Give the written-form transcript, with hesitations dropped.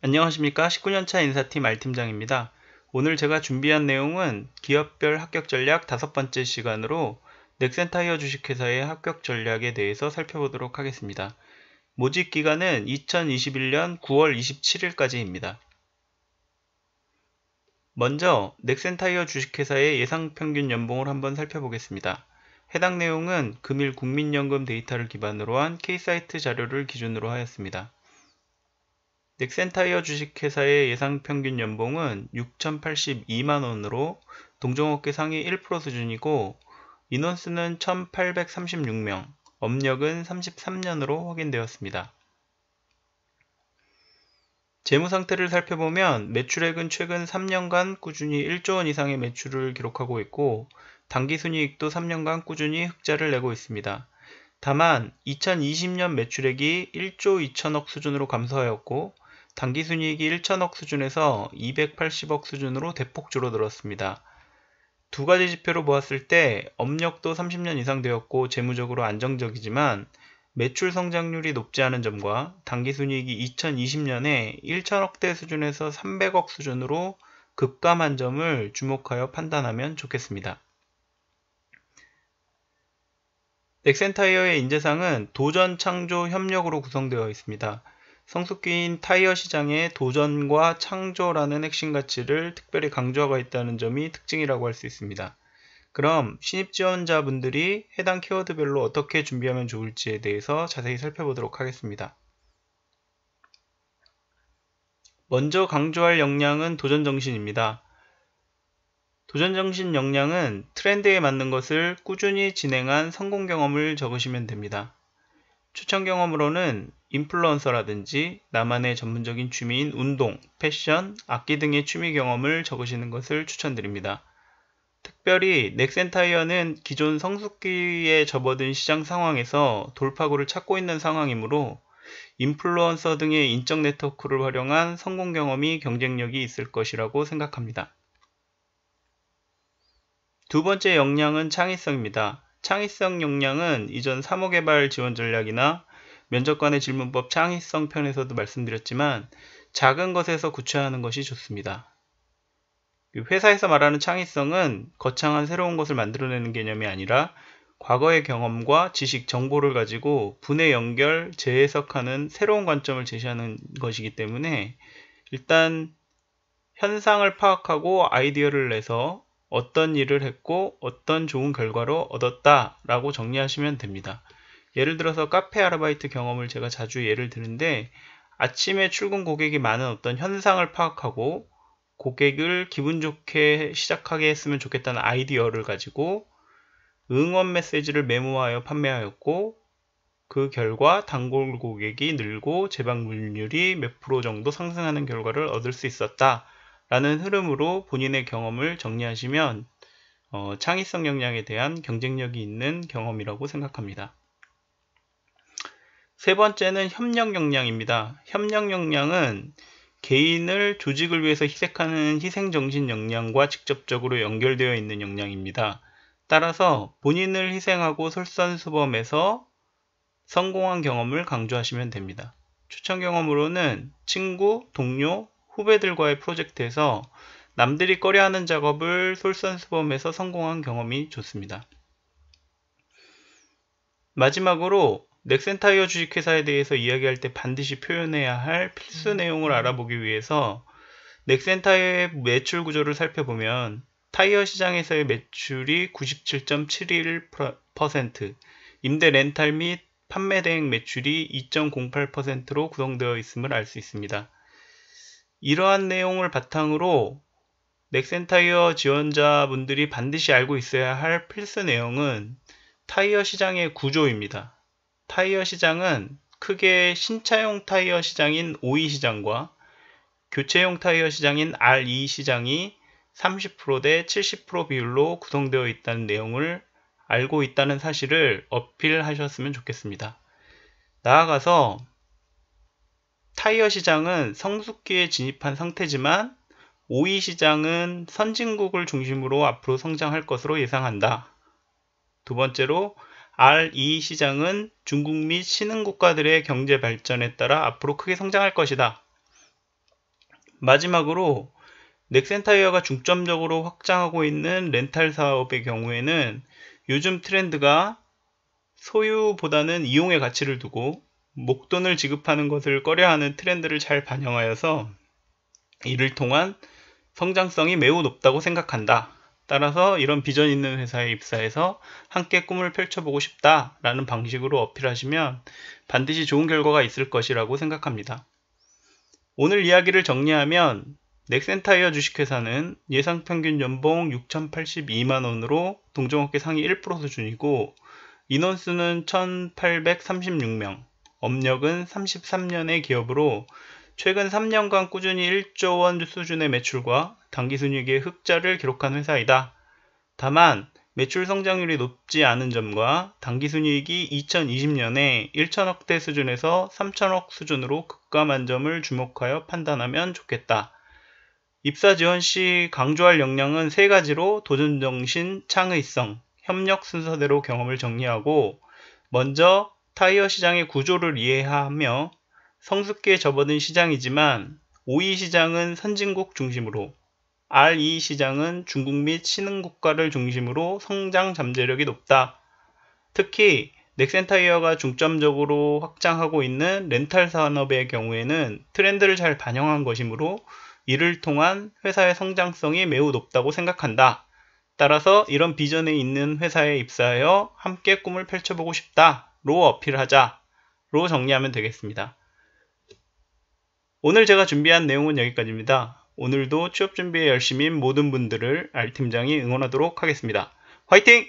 안녕하십니까. 19년차 인사팀 R팀장입니다. 오늘 제가 준비한 내용은 기업별 합격 전략 5번째 시간으로 넥센타이어 주식회사의 합격 전략에 대해서 살펴보도록 하겠습니다. 모집 기간은 2021년 9월 27일까지입니다. 먼저 넥센타이어 주식회사의 예상평균 연봉을 한번 살펴보겠습니다. 해당 내용은 금일 국민연금 데이터를 기반으로 한 K사이트 자료를 기준으로 하였습니다. 넥센타이어 주식회사의 예상평균 연봉은 6,082만원으로 동종업계 상위 1% 수준이고 인원수는 1,836명, 업력은 33년으로 확인되었습니다. 재무상태를 살펴보면 매출액은 최근 3년간 꾸준히 1조원 이상의 매출을 기록하고 있고 당기순이익도 3년간 꾸준히 흑자를 내고 있습니다. 다만 2020년 매출액이 1조 2천억 수준으로 감소하였고 당기순이익이 1천억 수준에서 280억 수준으로 대폭 줄어들었습니다. 두 가지 지표로 보았을 때 업력도 30년 이상 되었고 재무적으로 안정적이지만 매출 성장률이 높지 않은 점과 당기순이익이 2020년에 1천억대 수준에서 300억 수준으로 급감한 점을 주목하여 판단하면 좋겠습니다. 넥센타이어의 인재상은 도전, 창조, 협력으로 구성되어 있습니다. 성숙기인 타이어 시장에 도전과 창조라는 핵심 가치를 특별히 강조하고 있다는 점이 특징이라고 할 수 있습니다. 그럼 신입 지원자분들이 해당 키워드별로 어떻게 준비하면 좋을지에 대해서 자세히 살펴보도록 하겠습니다. 먼저 강조할 역량은 도전정신입니다. 도전정신 역량은 트렌드에 맞는 것을 꾸준히 진행한 성공 경험을 적으시면 됩니다. 추천 경험으로는 인플루언서라든지 나만의 전문적인 취미인 운동, 패션, 악기 등의 취미 경험을 적으시는 것을 추천드립니다. 특별히 넥센타이어는 기존 성숙기에 접어든 시장 상황에서 돌파구를 찾고 있는 상황이므로 인플루언서 등의 인적 네트워크를 활용한 성공 경험이 경쟁력이 있을 것이라고 생각합니다. 두 번째 역량은 창의성입니다. 창의성 역량은 이전 사무개발 지원 전략이나 면접관의 질문법 창의성 편에서도 말씀드렸지만 작은 것에서 구체화하는 것이 좋습니다. 회사에서 말하는 창의성은 거창한 새로운 것을 만들어내는 개념이 아니라 과거의 경험과 지식, 정보를 가지고 분해, 연결, 재해석하는 새로운 관점을 제시하는 것이기 때문에 일단 현상을 파악하고 아이디어를 내서 어떤 일을 했고 어떤 좋은 결과로 얻었다 라고 정리하시면 됩니다. 예를 들어서 카페 아르바이트 경험을 제가 자주 예를 드는데 아침에 출근 고객이 많은 어떤 현상을 파악하고 고객을 기분 좋게 시작하게 했으면 좋겠다는 아이디어를 가지고 응원 메시지를 메모하여 판매하였고 그 결과 단골 고객이 늘고 재방문율이 몇 프로 정도 상승하는 결과를 얻을 수 있었다 라는 흐름으로 본인의 경험을 정리하시면 창의성 역량에 대한 경쟁력이 있는 경험이라고 생각합니다. 세 번째는 협력 역량입니다. 협력 역량은 개인을 조직을 위해서 희생하는 희생정신 역량과 직접적으로 연결되어 있는 역량입니다. 따라서 본인을 희생하고 솔선수범해서 성공한 경험을 강조하시면 됩니다. 추천 경험으로는 친구, 동료, 후배들과의 프로젝트에서 남들이 꺼려하는 작업을 솔선수범해서 성공한 경험이 좋습니다. 마지막으로 넥센타이어 주식회사에 대해서 이야기할 때 반드시 표현해야 할 필수 내용을 알아보기 위해서 넥센타이어의 매출 구조를 살펴보면 타이어 시장에서의 매출이 97.71%, 임대 렌탈 및 판매 대행 매출이 2.08%로 구성되어 있음을 알 수 있습니다. 이러한 내용을 바탕으로 넥센타이어 지원자분들이 반드시 알고 있어야 할 필수 내용은 타이어 시장의 구조입니다. 타이어 시장은 크게 신차용 타이어 시장인 OE 시장과 교체용 타이어 시장인 RE 시장이 30% 대 70% 비율로 구성되어 있다는 내용을 알고 있다는 사실을 어필하셨으면 좋겠습니다. 나아가서 타이어 시장은 성숙기에 진입한 상태지만 OE 시장은 선진국을 중심으로 앞으로 성장할 것으로 예상한다. 두 번째로 RE 시장은 중국 및 신흥국가들의 경제 발전에 따라 앞으로 크게 성장할 것이다. 마지막으로 넥센타이어가 중점적으로 확장하고 있는 렌탈 사업의 경우에는 요즘 트렌드가 소유보다는 이용의 가치를 두고 목돈을 지급하는 것을 꺼려하는 트렌드를 잘 반영하여서 이를 통한 성장성이 매우 높다고 생각한다. 따라서 이런 비전 있는 회사에 입사해서 함께 꿈을 펼쳐보고 싶다 라는 방식으로 어필하시면 반드시 좋은 결과가 있을 것이라고 생각합니다. 오늘 이야기를 정리하면 넥센타이어 주식회사는 예상평균 연봉 6,082만원으로 동종업계 상위 1% 수준이고 인원수는 1,836명, 업력은 33년의 기업으로 최근 3년간 꾸준히 1조 원 수준의 매출과 당기순이익의 흑자를 기록한 회사이다. 다만 매출 성장률이 높지 않은 점과 당기순이익이 2020년에 1천억대 수준에서 3천억 수준으로 급감한 점을 주목하여 판단하면 좋겠다. 입사 지원 시 강조할 역량은 세 가지로 도전정신, 창의성, 협력 순서대로 경험을 정리하고 먼저 타이어 시장의 구조를 이해하며 성숙기에 접어든 시장이지만 OE 시장은 선진국 중심으로 RE 시장은 중국 및 신흥국가를 중심으로 성장 잠재력이 높다. 특히 넥센타이어가 중점적으로 확장하고 있는 렌탈 산업의 경우에는 트렌드를 잘 반영한 것이므로 이를 통한 회사의 성장성이 매우 높다고 생각한다. 따라서 이런 비전에 있는 회사에 입사하여 함께 꿈을 펼쳐보고 싶다로 어필하자로 정리하면 되겠습니다. 오늘 제가 준비한 내용은 여기까지입니다. 오늘도 취업 준비에 열심인 모든 분들을 알팀장이 응원하도록 하겠습니다. 화이팅!